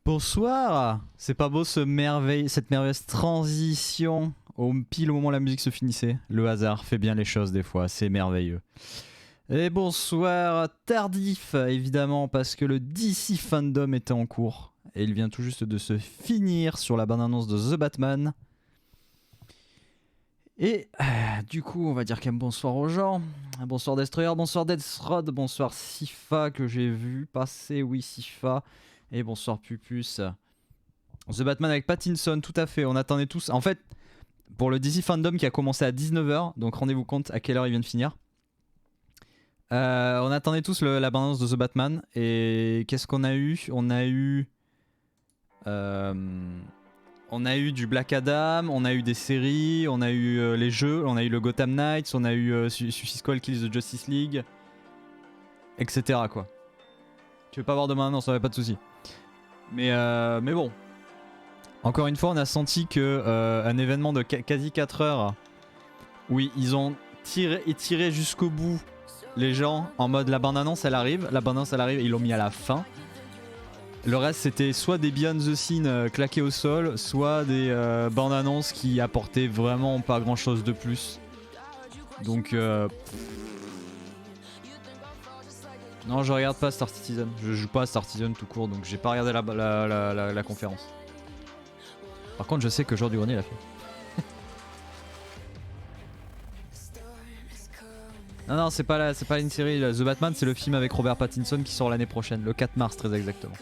Bonsoir. C'est pas beau cette merveilleuse transition pile au moment où la musique se finissait. Le hasard fait bien les choses des fois, c'est merveilleux. Et bonsoir tardif évidemment parce que le DC Fandom était en cours. Et il vient tout juste de se finir sur la bande-annonce de The Batman. Et du coup on va dire qu'un bonsoir aux gens. Bonsoir Destroyer, bonsoir Deathrod, bonsoir Sifa que j'ai vu passer, oui Sifa. Et bonsoir Pupus. The Batman avec Pattinson, tout à fait, on attendait tous. En fait, pour le DC Fandom qui a commencé à 19h, donc rendez-vous compte à quelle heure il vient de finir. On attendait tous la bande-annonce de The Batman. Et qu'est-ce qu'on a eu ? On a eu du Black Adam, on a eu des séries, on a eu les jeux, on a eu le Gotham Knights, on a eu Suicide Squad Kills the Justice League, etc. quoi. Tu veux pas avoir de bande-annonce, ça va pas de soucis. Mais bon. Encore une fois, on a senti que un événement de quasi 4 heures, oui, ils ont tiré jusqu'au bout les gens en mode la bande-annonce elle arrive, ils l'ont mis à la fin. Le reste c'était soit des behind the scenes claqués au sol, soit des bandes-annonces qui apportaient vraiment pas grand-chose de plus. Donc non, je regarde pas Star Citizen, je joue pas à Star Citizen tout court, donc j'ai pas regardé la conférence. Par contre je sais que Jour du Grenier l'a fait. Non, c'est pas une série, The Batman c'est le film avec Robert Pattinson qui sort l'année prochaine, le 4 mars très exactement.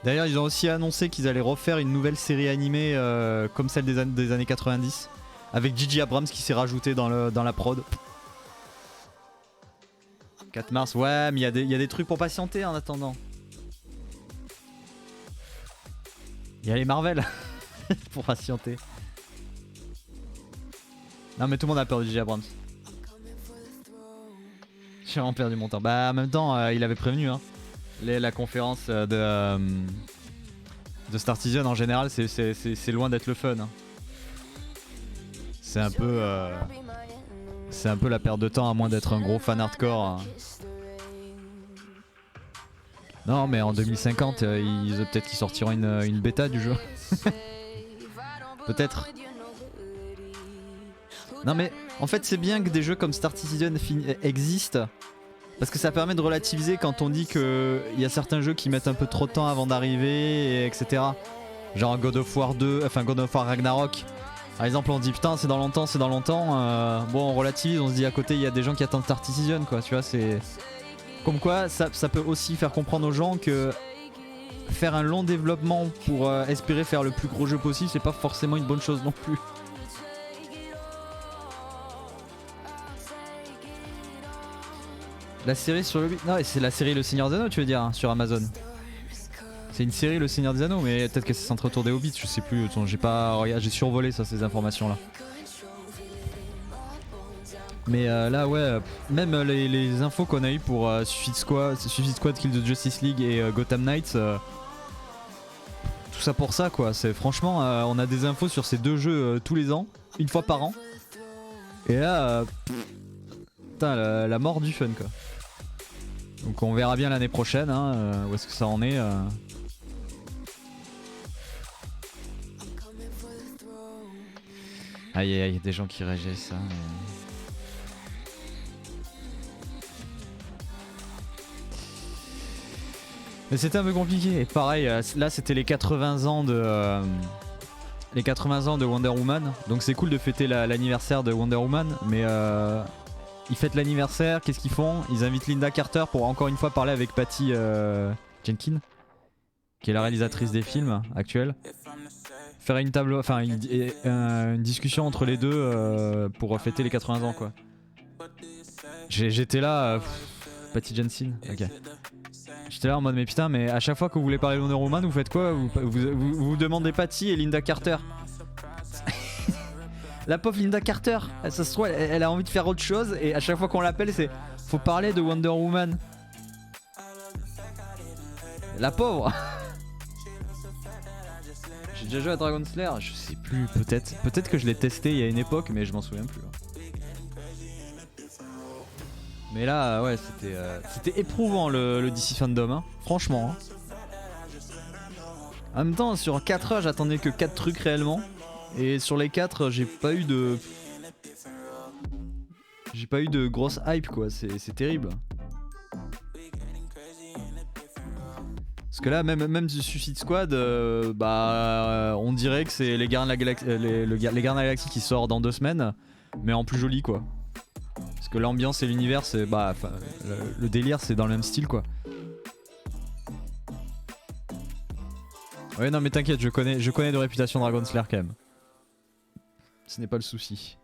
D'ailleurs ils ont aussi annoncé qu'ils allaient refaire une nouvelle série animée comme celle des années 90 avec J.J. Abrams qui s'est rajouté dans la prod. 4 mars, ouais mais il y a des trucs pour patienter en attendant. Il y a les Marvel pour patienter. Non mais tout le monde a peur de J.J. Abrams. J'ai vraiment perdu mon temps. Bah en même temps il avait prévenu hein. La conférence de Star Citizen en général c'est loin d'être le fun hein. C'est un peu la perte de temps à moins d'être un gros fan hardcore hein. Non mais en 2050 peut-être qu'ils sortiront une bêta du jeu. Peut-être. Non mais en fait c'est bien que des jeux comme Star Citizen existent. Parce que ça permet de relativiser quand on dit qu'il y a certains jeux qui mettent un peu trop de temps avant d'arriver, etc. Genre God of War 2, enfin God of War Ragnarok. Par exemple on dit putain c'est dans longtemps, bon on relativise, on se dit à côté il y a des gens qui attendent Star Citizen quoi, tu vois c'est... Comme quoi ça peut aussi faire comprendre aux gens que faire un long développement pour espérer faire le plus gros jeu possible c'est pas forcément une bonne chose non plus. La série sur le... Non, c'est la série Le Seigneur des Anneaux tu veux dire hein, sur Amazon. C'est une série Le Seigneur des Anneaux mais peut-être qu'elle s'est centrée autour des Hobbits, je sais plus, j'ai survolé ça, ces informations là. Mais là ouais, même les infos qu'on a eu pour Suicide Squad Kill the Justice League et Gotham Knights, tout ça pour ça quoi, c'est franchement on a des infos sur ces deux jeux tous les ans, une fois par an. Et là, putain la mort du fun quoi. Donc on verra bien l'année prochaine hein, où est-ce que ça en est. Aïe aïe, il y a des gens qui réagissent ça. Mais c'était un peu compliqué. Et pareil, là c'était les 80 ans de Wonder Woman. Donc c'est cool de fêter l'anniversaire de Wonder Woman. Mais ils fêtent l'anniversaire, qu'est-ce qu'ils font ? Ils invitent Linda Carter pour encore une fois parler avec Patty Jenkins, qui est la réalisatrice des films actuels. Faire une table, enfin une discussion entre les deux pour fêter les 80 ans quoi. J'étais là, Patty Jenkins, ok. J'étais là en mode mais putain mais à chaque fois que vous voulez parler de Wonder Woman vous faites quoi vous demandez Patty et Linda Carter. La pauvre Linda Carter, ça se trouve elle a envie de faire autre chose et à chaque fois qu'on l'appelle c'est faut parler de Wonder Woman. La pauvre. J'ai déjà joué à Dragon Slayer, je sais plus, peut-être que je l'ai testé il y a une époque mais je m'en souviens plus. Mais là, ouais, c'était éprouvant le DC Fandom, hein. Franchement. Hein. En même temps, sur 4 heures, j'attendais que 4 trucs réellement. Et sur les 4, j'ai pas eu de grosse hype, quoi. C'est terrible. Parce que là, même du Suicide Squad, on dirait que c'est les Gardiens de la Galaxie, les Gardiens de la Galaxie qui sort dans 2 semaines, mais en plus joli, quoi. Parce que l'ambiance et l'univers, c'est le délire, c'est dans le même style, quoi. Ouais, non, mais t'inquiète, je connais de réputation Dragon Slayer quand même. Ce n'est pas le souci.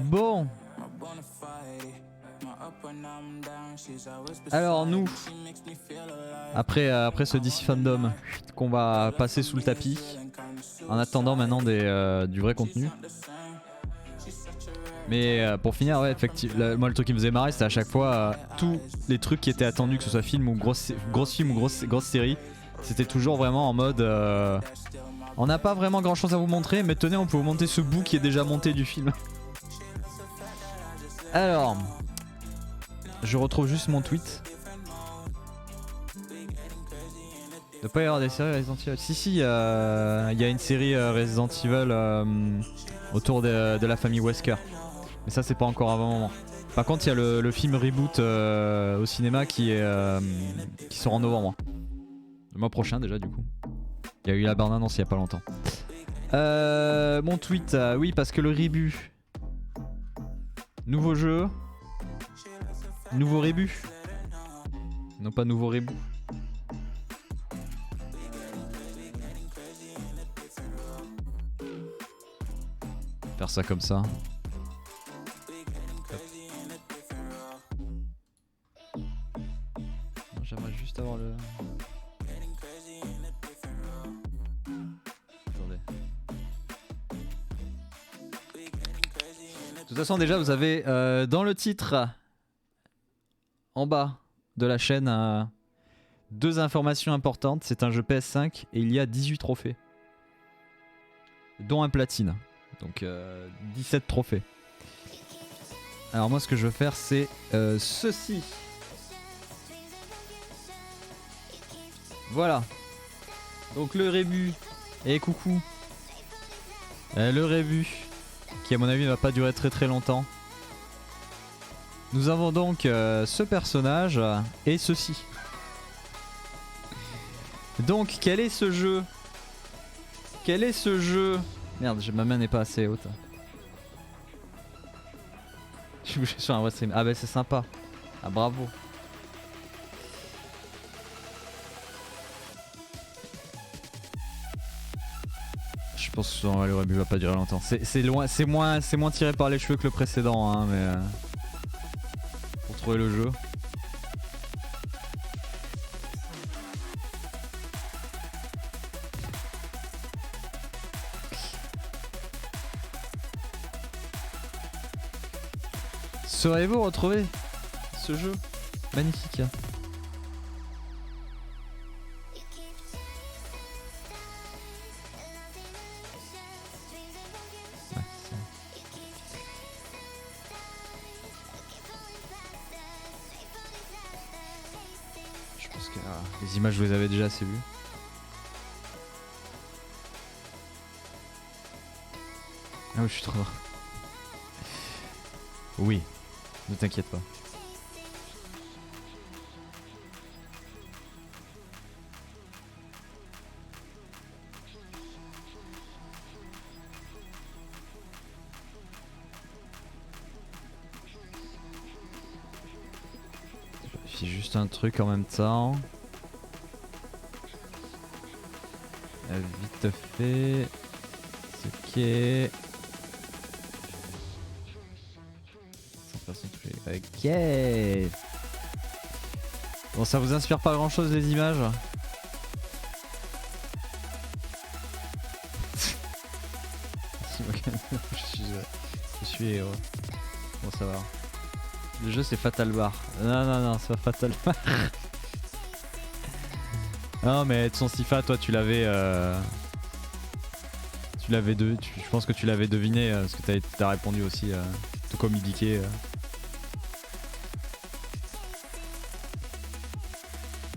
Bon. Alors nous, après ce DC Fandom, qu'on va passer sous le tapis, en attendant maintenant du vrai contenu. Mais pour finir, ouais, effectivement, moi le truc qui me faisait marrer, c'était à chaque fois tous les trucs qui étaient attendus, que ce soit film ou grosse film ou grosse série, c'était toujours vraiment en mode on n'a pas vraiment grand chose à vous montrer, mais tenez, on peut vous montrer ce bout qui est déjà monté du film. Alors, je retrouve juste mon tweet. Il doit pas y avoir des séries Resident Evil. Si, il y a une série Resident Evil autour de la famille Wesker. Mais ça, c'est pas encore avant moment. Par contre, il y a le film Reboot au cinéma qui sort en novembre. Le mois prochain déjà, du coup. Il y a eu la bande-annonce il y a pas longtemps. Mon tweet, oui, parce que le Reboot. Nouveau jeu. Nouveau Reboot. Non, pas nouveau Reboot. Faire ça comme ça. J'aimerais juste avoir le... Attendez. De toute façon déjà vous avez dans le titre en bas de la chaîne 2 informations importantes. C'est un jeu PS5 et il y a 18 trophées. Dont un platine. Donc 17 trophées. Alors moi ce que je veux faire c'est ceci. Voilà. Donc le Rébut. Et coucou. Le Rébut. Qui à mon avis ne va pas durer très longtemps. Nous avons donc ce personnage et ceci. Donc quel est ce jeu? Quel est ce jeu? Merde, ma main n'est pas assez haute. Je suis bouché sur un vrai stream. Ah bah c'est sympa. Ah bravo. Je pense que le Rébut va pas durer longtemps. C'est loin, c'est moins tiré par les cheveux que le précédent, hein, mais pour trouver le jeu. Saurez-vous retrouver ce jeu magnifique? Je pense que les images vous les avez déjà assez vues. Ah oui, je suis trop... Oui. Ne t'inquiète pas. Je fais juste un truc en même temps. Vite fait. C'est ok. Ok. Bon, ça vous inspire pas grand chose les images? Je suis héros. Bon, ça va. Le jeu c'est Fatal Bar. Non, c'est pas Fatal Bar. Non, mais son Sifa, toi tu l'avais. Tu l'avais je pense que tu l'avais deviné parce que t'as répondu aussi, tout comme Ibike.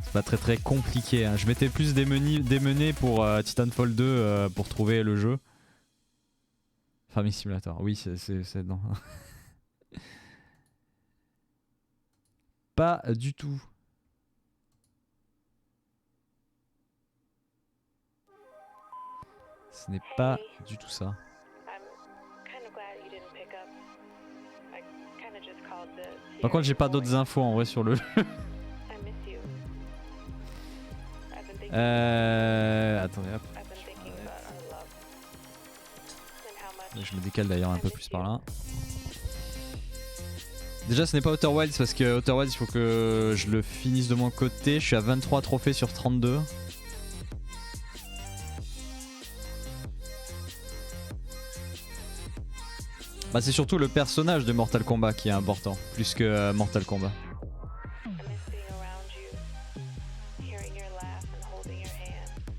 C'est pas très compliqué. Hein. Je mettais plus démené pour Titanfall 2 pour trouver le jeu. Farming Simulator, oui, c'est non. Pas du tout. Ce n'est pas du tout ça. Par contre, j'ai pas d'autres infos en vrai sur le jeu. Attendez, hop. Je me décale d'ailleurs un peu plus par là. Déjà, ce n'est pas Outer Wilds parce que Outer Wilds, il faut que je le finisse de mon côté. Je suis à 23 trophées sur 32. Bah, c'est surtout le personnage de Mortal Kombat qui est important, plus que Mortal Kombat.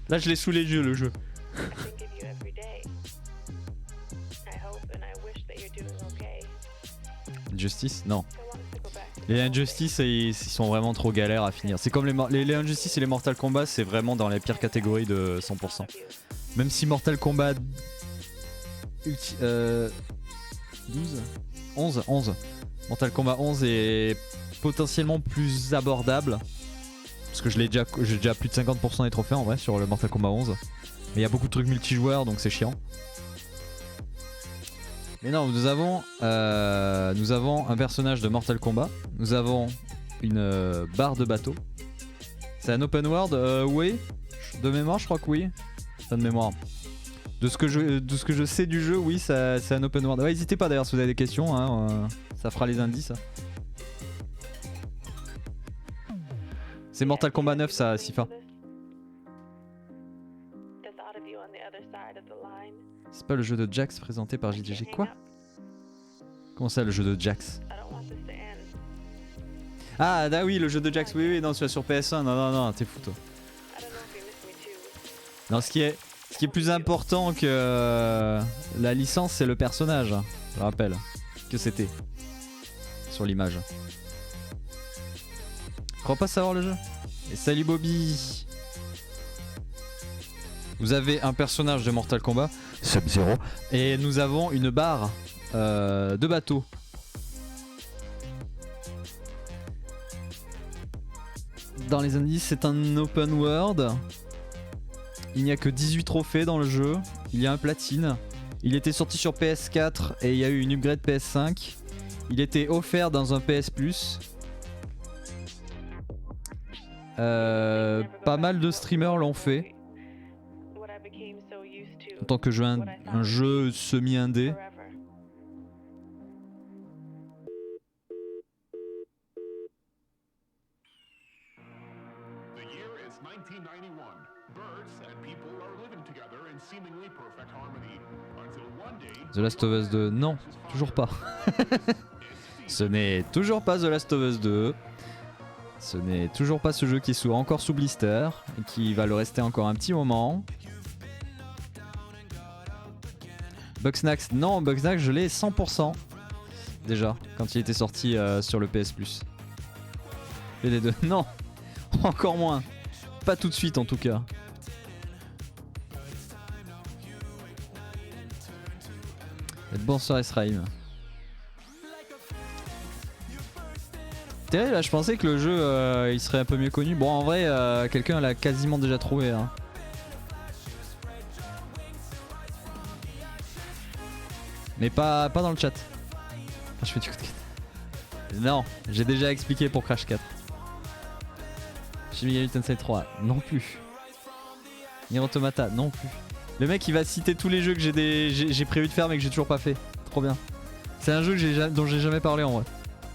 Là, je l'ai sous les yeux, le jeu. Injustice? Non. Les Injustice, ils sont vraiment trop galères à finir. C'est comme les Injustice et les Mortal Kombat, c'est vraiment dans les pires catégories de 100%. Même si Mortal Kombat 11 Mortal Kombat 11 est potentiellement plus abordable. Parce que j'ai déjà plus de 50% des trophées en vrai sur le Mortal Kombat 11. Mais il y a beaucoup de trucs multijoueurs donc c'est chiant. Mais non, nous avons un personnage de Mortal Kombat. Nous avons une barre de bateau. C'est un open world, oui. De mémoire, je crois que oui. Enfin, de mémoire. De ce que je sais du jeu, oui, c'est un open world. Ouais, n'hésitez pas d'ailleurs si vous avez des questions, hein, ça fera les indices. C'est Mortal Kombat 9 ça, Sifa. C'est pas le jeu de Jax présenté par JDG. Quoi? Comment ça, le jeu de Jax? Ah oui, le jeu de Jax, oui, non, celui sur PS1, non, t'es fou toi. Non, ce qui est plus important que la licence, c'est le personnage. Je rappelle que c'était sur l'image. Je crois pas savoir le jeu. Et salut Bobby. Vous avez un personnage de Mortal Kombat, Sub-Zero, et nous avons une barre de bateau. Dans les indices, c'est un open world. Il n'y a que 18 trophées dans le jeu. Il y a un platine. Il était sorti sur PS4 et il y a eu une upgrade PS5. Il était offert dans un PS Plus. Pas mal de streamers l'ont fait. En tant que un jeu semi-indé. The Last of Us 2, non, toujours pas. Ce n'est toujours pas The Last of Us 2. Ce n'est toujours pas ce jeu qui est encore sous blister et qui va le rester encore un petit moment. Bugsnax, non, Bugsnax je l'ai 100% déjà quand il était sorti sur le PS Plus. Et les deux, non, encore moins. Pas tout de suite en tout cas. Bonsoir Esraïm. Là je pensais que le jeu il serait un peu mieux connu. Bon en vrai quelqu'un l'a quasiment déjà trouvé hein. Mais pas dans le chat. Je fais du coup de 4. Non, j'ai déjà expliqué pour Crash 4. Shin Megami Tensei 3 non plus. Nier Automata non plus. Le mec il va citer tous les jeux que j'ai prévu de faire mais que j'ai toujours pas fait. Trop bien. C'est un jeu dont j'ai jamais parlé en vrai.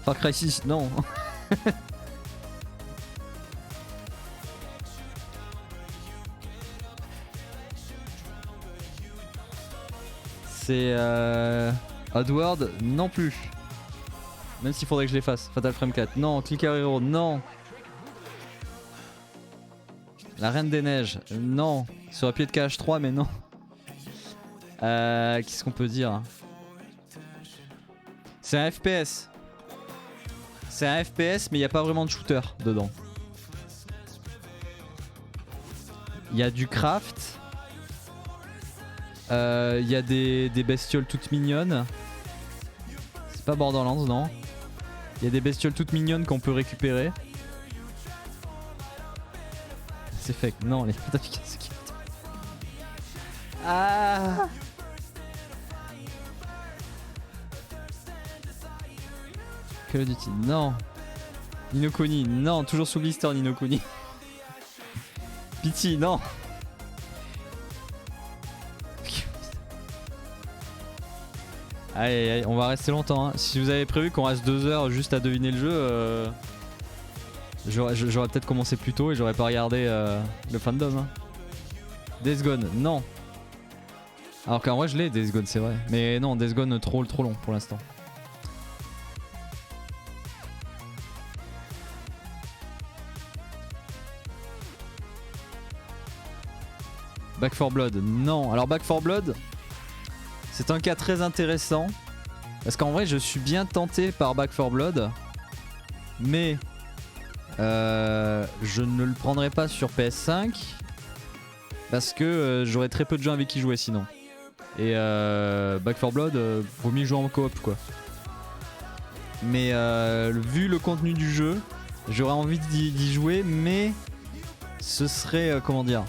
Far Cry 6 non. C'est Oddworld non plus. Même s'il faudrait que je les fasse. Fatal Frame 4 non. Clicker Hero non. La Reine des Neiges non. Sur un pied de KH3 mais non. Qu'est-ce qu'on peut dire? C'est un FPS. C'est un FPS, mais il n'y a pas vraiment de shooter dedans. Il y a du craft. Il y a des bestioles toutes mignonnes. C'est pas Borderlands, non. Il y a des bestioles toutes mignonnes qu'on peut récupérer. C'est fake. Non, les Ah. Call of Duty, non. Ni no Kuni, non. Toujours sous blister, Ni no Kuni. Pity, non. Allez, allez, on va rester longtemps. Hein. Si vous avez prévu qu'on reste 2 heures juste à deviner le jeu, j'aurais peut-être commencé plus tôt et j'aurais pas regardé le fandom. Hein. Days Gone, non. Alors qu'en vrai, je l'ai, Days Gone, c'est vrai. Mais non, Days Gone, trop long pour l'instant. Back 4 Blood, non. Alors Back 4 Blood, c'est un cas très intéressant. Parce qu'en vrai, je suis bien tenté par Back 4 Blood. Mais je ne le prendrai pas sur PS5. Parce que j'aurais très peu de gens avec qui jouer sinon. Et Back 4 Blood, vaut mieux jouer en coop quoi. Mais vu le contenu du jeu, j'aurais envie d'y jouer. Mais ce serait, comment dire...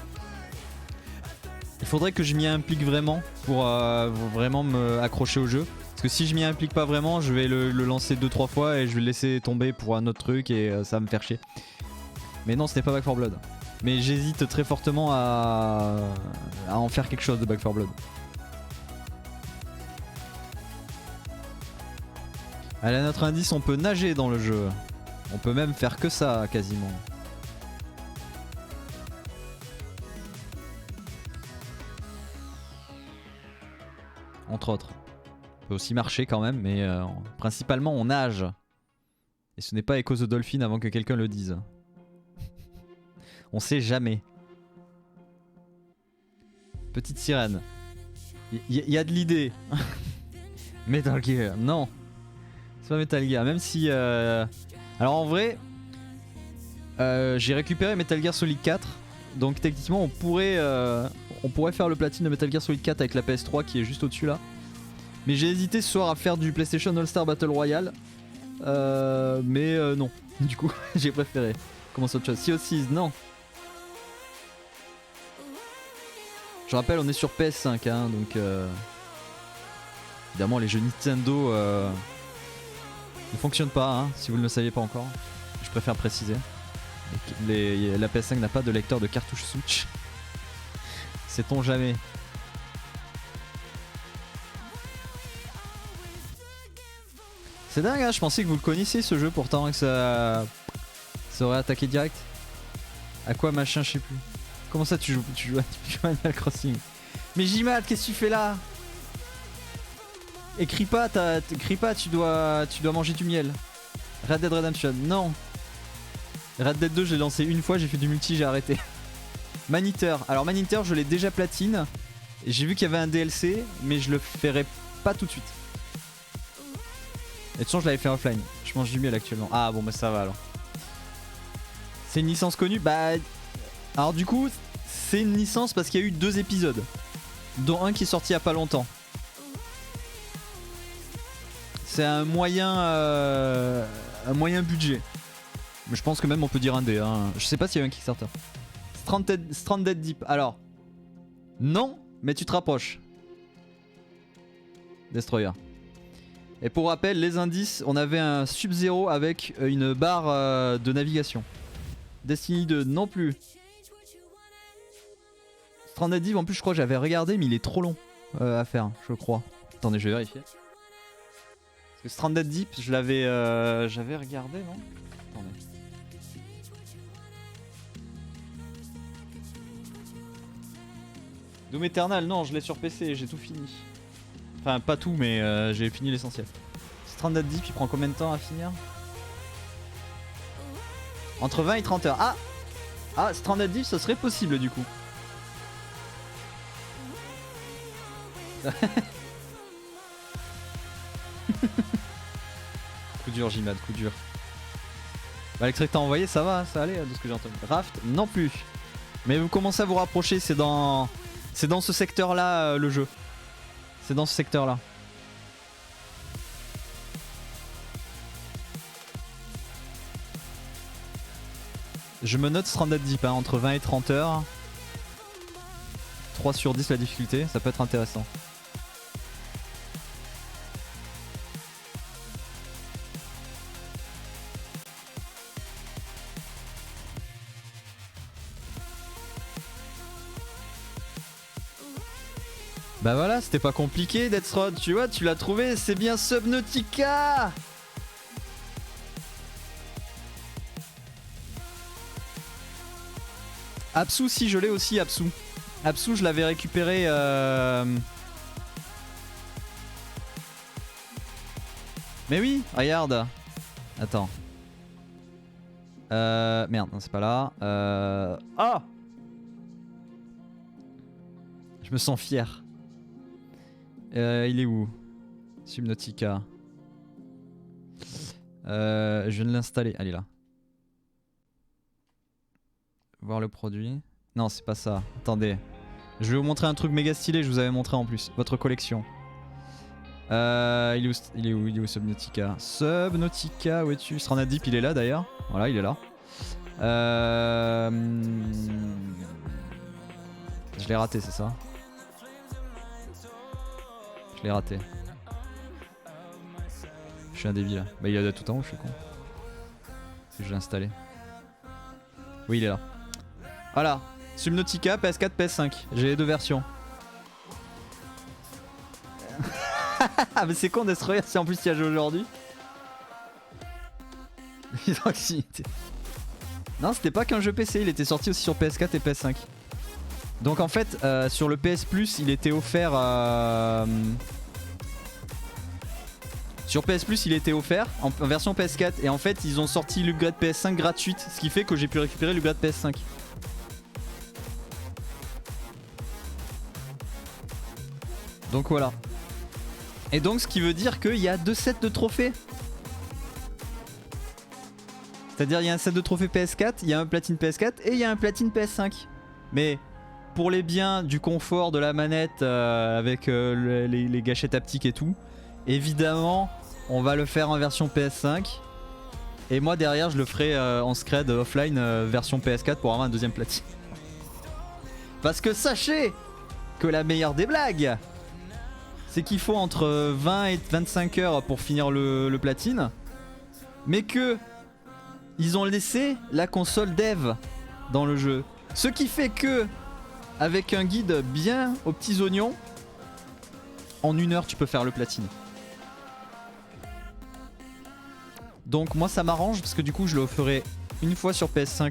Il faudrait que je m'y implique vraiment pour vraiment me accrocher au jeu. Parce que si je m'y implique pas vraiment, je vais le lancer 2-3 fois et je vais le laisser tomber pour un autre truc et ça va me faire chier. Mais non, ce n'est pas Back 4 Blood. Mais j'hésite très fortement à en faire quelque chose de Back 4 Blood. Allez, à notre indice, on peut nager dans le jeu. On peut même faire que ça quasiment. Entre autres. On peut aussi marcher quand même, mais principalement on nage. Et ce n'est pas Echo the Dolphin avant que quelqu'un le dise. On sait jamais. Petite sirène. Il y a de l'idée. Metal Gear, non. C'est pas Metal Gear, même si... Alors en vrai, j'ai récupéré Metal Gear Solid 4. Donc techniquement on pourrait faire le platine de Metal Gear Solid 4 avec la PS3 qui est juste au-dessus là. Mais j'ai hésité ce soir à faire du PlayStation All-Star Battle Royale. Mais non. Du coup, j'ai préféré. Comment ça autre chose? Sea of Thieves, non. Je rappelle, on est sur PS5, hein, donc... Évidemment, les jeux Nintendo ne fonctionnent pas, hein, si vous ne le saviez pas encore. Je préfère préciser. La PS5 n'a pas de lecteur de cartouche Switch. Sait-on jamais. C'est dingue, hein, je pensais que vous le connaissiez ce jeu pourtant et que ça aurait attaqué direct. À quoi machin, je sais plus. Comment ça tu joues à Animal Crossing? Mais Jimad, qu'est-ce que tu fais là? Écris pas, tu dois manger du miel. Red Dead Redemption, non. Red Dead 2 je l'ai lancé une fois, j'ai fait du multi, j'ai arrêté. Maneater, alors Maneater je l'ai déjà platine. J'ai vu qu'il y avait un DLC, mais je le ferai pas tout de suite. Et de toute façon je l'avais fait offline, je mange du miel actuellement. Ah bon bah ça va alors. C'est une licence connue? Bah... Alors du coup, c'est une licence parce qu'il y a eu 2 épisodes. Dont un qui est sorti il y a pas longtemps. C'est un moyen budget. Mais je pense que même on peut dire un dé. Hein. Je sais pas s'il y a un Kickstarter. Stranded Deep. Alors, non, mais tu te rapproches. Destroyer. Et pour rappel, les indices, on avait un Sub-Zero avec une barre de navigation. Destiny 2, non plus. Stranded Deep, en plus, je crois que j'avais regardé, mais il est trop long à faire, je crois. Attendez, je vais vérifier. Parce que Stranded Deep, je l'avais j'avais regardé, non? Attendez. Doom Eternal, non, je l'ai sur PC, j'ai tout fini. Enfin, pas tout, mais j'ai fini l'essentiel. Stranded Deep, il prend combien de temps à finir? Entre 20 et 30 heures. Ah! Ah, Stranded Deep, ce serait possible du coup. Coup dur Jimad, coup dur. Bah, l'extrait que t'as envoyé ça va, ça allait de ce que j'ai entendu. Raft non plus. Mais vous commencez à vous rapprocher, c'est dans ce secteur là le jeu. C'est dans ce secteur là. Je me note Stranded Deep hein, entre 20 et 30 heures. 3 sur 10 la difficulté, ça peut être intéressant. Bah voilà, c'était pas compliqué Death Rod, tu vois, tu l'as trouvé, c'est bien Subnautica. Apsu, si je l'ai aussi, Apsu. Apsu, je l'avais récupéré. Mais oui, regarde. Attends. Merde, non, c'est pas là. Ah! Je me sens fier. Il est où? Subnautica. Je viens de l'installer. Allez là. Voir le produit. Non, c'est pas ça. Attendez. Je vais vous montrer un truc méga stylé. Je vous avais montré en plus. Votre collection. Il est où Subnautica? Subnautica, où es-tu? Stranded Deep, il est là d'ailleurs. Voilà, il est là. Je l'ai raté, c'est ça? Je l'ai raté. Je suis un débile. Bah il est tout en haut, je suis con. Je l'ai installé. Oui, il est là. Voilà. Subnautica, PS4, PS5. J'ai les deux versions. Ah mais c'est con Destroyer si en plus il y a joué aujourd'hui. Non, c'était pas qu'un jeu PC, il était sorti aussi sur PS4 et PS5. Donc en fait, sur le PS Plus, il était offert. Sur PS Plus, il était offert en version PS4. Et en fait, ils ont sorti l'upgrade PS5 gratuite. Ce qui fait que j'ai pu récupérer l'upgrade PS5. Donc voilà. Et donc, ce qui veut dire qu'il y a 2 sets de trophées. C'est-à-dire, il y a un set de trophées PS4, il y a un platine PS4 et il y a un platine PS5. Mais pour les biens du confort de la manette avec les gâchettes haptiques et tout, évidemment, on va le faire en version PS5. Et moi, derrière, je le ferai en scred offline version PS4 pour avoir un deuxième platine. Parce que sachez que la meilleure des blagues, c'est qu'il faut entre 20 et 25 heures pour finir le platine. Mais que ils ont laissé la console dev dans le jeu. Ce qui fait que, avec un guide bien aux petits oignons, en 1 heure tu peux faire le platine. Donc moi ça m'arrange parce que du coup je le ferai une fois sur PS5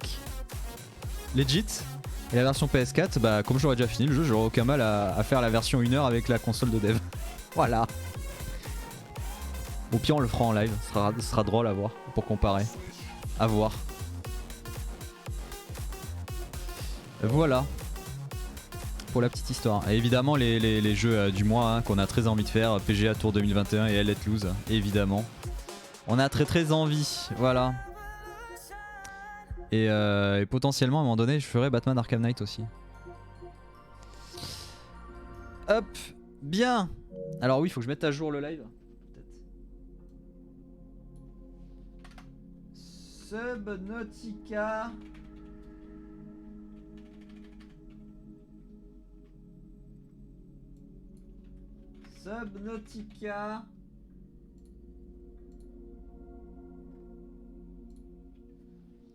legit. Et la version PS4, bah comme j'aurais déjà fini le jeu, j'aurais aucun mal à faire la version 1 heure avec la console de dev. Voilà. Au pire on le fera en live, ce sera drôle à voir pour comparer. À voir. Voilà. Pour la petite histoire. Et évidemment les jeux du mois hein, qu'on a très envie de faire, PGA Tour 2021 et Let Loose, évidemment. On a très envie, voilà. Et potentiellement à un moment donné je ferai Batman Arkham Knight aussi. Hop, bien. Alors oui, il faut que je mette à jour le live. Subnautica. Subnautica.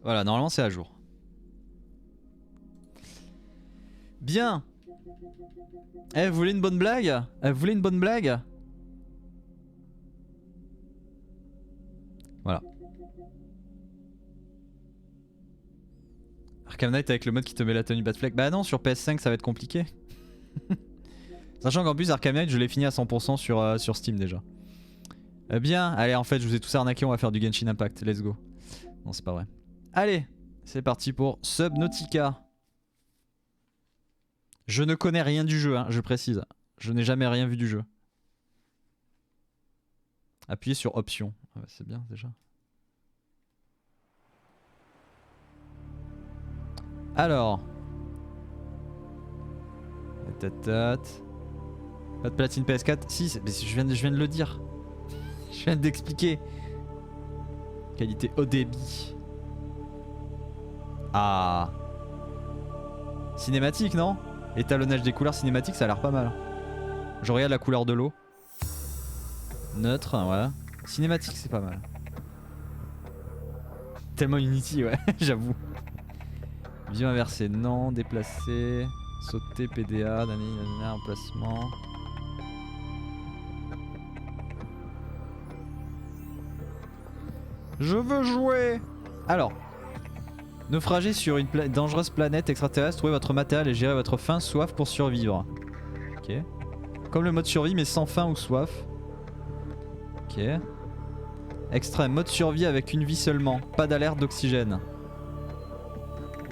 Voilà, normalement c'est à jour. Bien. Eh, vous voulez une bonne blague? Vous voulez une bonne blague? Voilà. Arkham Knight avec le mode qui te met la tenue Batfleck. Bah non, sur PS5 ça va être compliqué. Sachant qu'en plus Arkham Knight je l'ai fini à 100% sur Steam déjà. Bien, allez en fait je vous ai tous arnaqué, on va faire du Genshin Impact, let's go. Non c'est pas vrai. Allez, c'est parti pour Subnautica. Je ne connais rien du jeu, hein, je précise. Je n'ai jamais rien vu du jeu. Appuyez sur option. Ah bah, c'est bien déjà. Alors. Tatat. Pas de platine PS4. Si, mais je viens de le dire. Je viens d'expliquer. Qualité haut débit. Ah. Cinématique, non? Étalonnage des couleurs cinématiques, ça a l'air pas mal. Je regarde la couleur de l'eau. Neutre, voilà. Cinématique, c'est pas mal. Tellement Unity, ouais, j'avoue. Vision inversée, non. Déplacer. Sauter, PDA, nanana, emplacement. Je veux jouer. Alors. Naufrager sur une dangereuse planète extraterrestre, trouver votre matériel et gérer votre faim, soif pour survivre. Ok. Comme le mode survie mais sans faim ou soif. Ok. Extrême, mode survie avec une vie seulement. Pas d'alerte d'oxygène.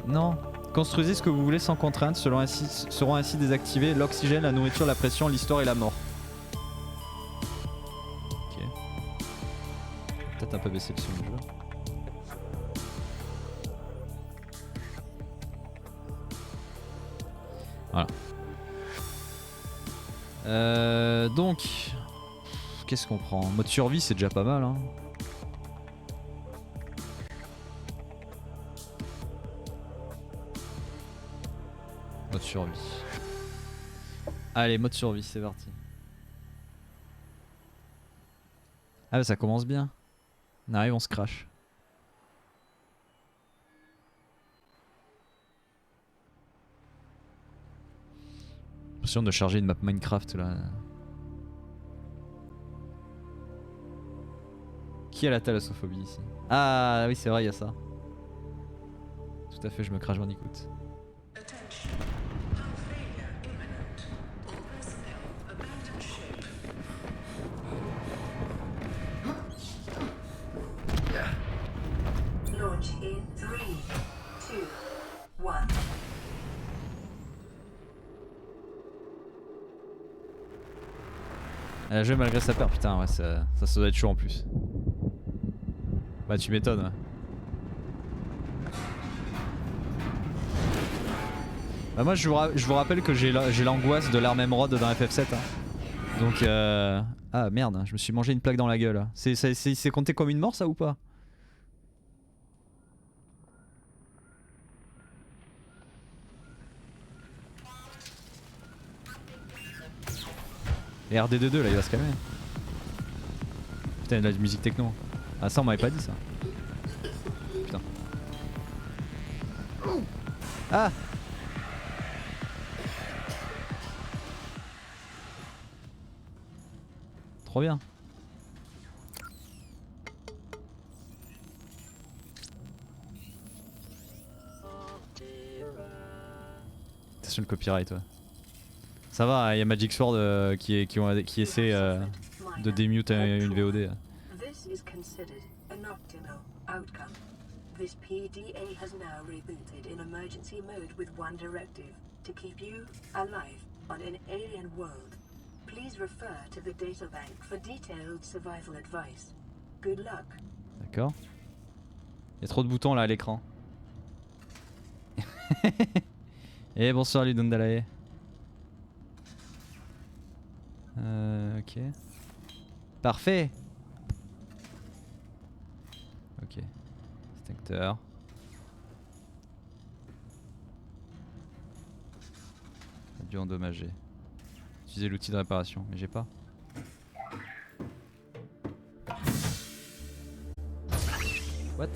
Non. Construisez ce que vous voulez sans contrainte, seront ainsi désactivés l'oxygène, la nourriture, la pression, l'histoire et la mort. Ok. Peut-être un peu baisser le son du jeu. Voilà. Donc, qu'est-ce qu'on prend? Mode survie, c'est déjà pas mal. Hein. Mode survie. Allez, mode survie, c'est parti. Ah bah ça commence bien. On arrive, on se crash. L'impression de charger une map Minecraft là. Qui a la thalassophobie ici? Ah oui c'est vrai, il y a ça. Tout à fait, je me crache Bandicoot. Launch in 3, 2, 1. Elle a joué malgré sa peur, putain ouais ça doit être chaud en plus. Bah tu m'étonnes ouais. Bah moi je vous rappelle que j'ai l'angoisse de l'arme émeraude dans FF7 hein. Donc ah merde, je me suis mangé une plaque dans la gueule. C'est compté comme une mort ça ou pas? Et RD22 là il va se calmer. Putain il y a de la musique techno. Ah ça on m'avait pas dit ça. Putain. Ah. Trop bien. Attention le copyright ouais. Ça va, il y a Magic Sword qui essaie de démute une VOD. This is considered an optimal outcome. This PDA has now rebooted in emergency mode with one directive: to keep you alive on an alien world. Please refer to the databank for detailed survival advice. Good luck. D'accord. Il y a trop de boutons là à l'écran. Et bonsoir Ludondalae. Ok. Parfait. Ok. Extincteur. A dû endommager. Utiliser l'outil de réparation, mais j'ai pas. What?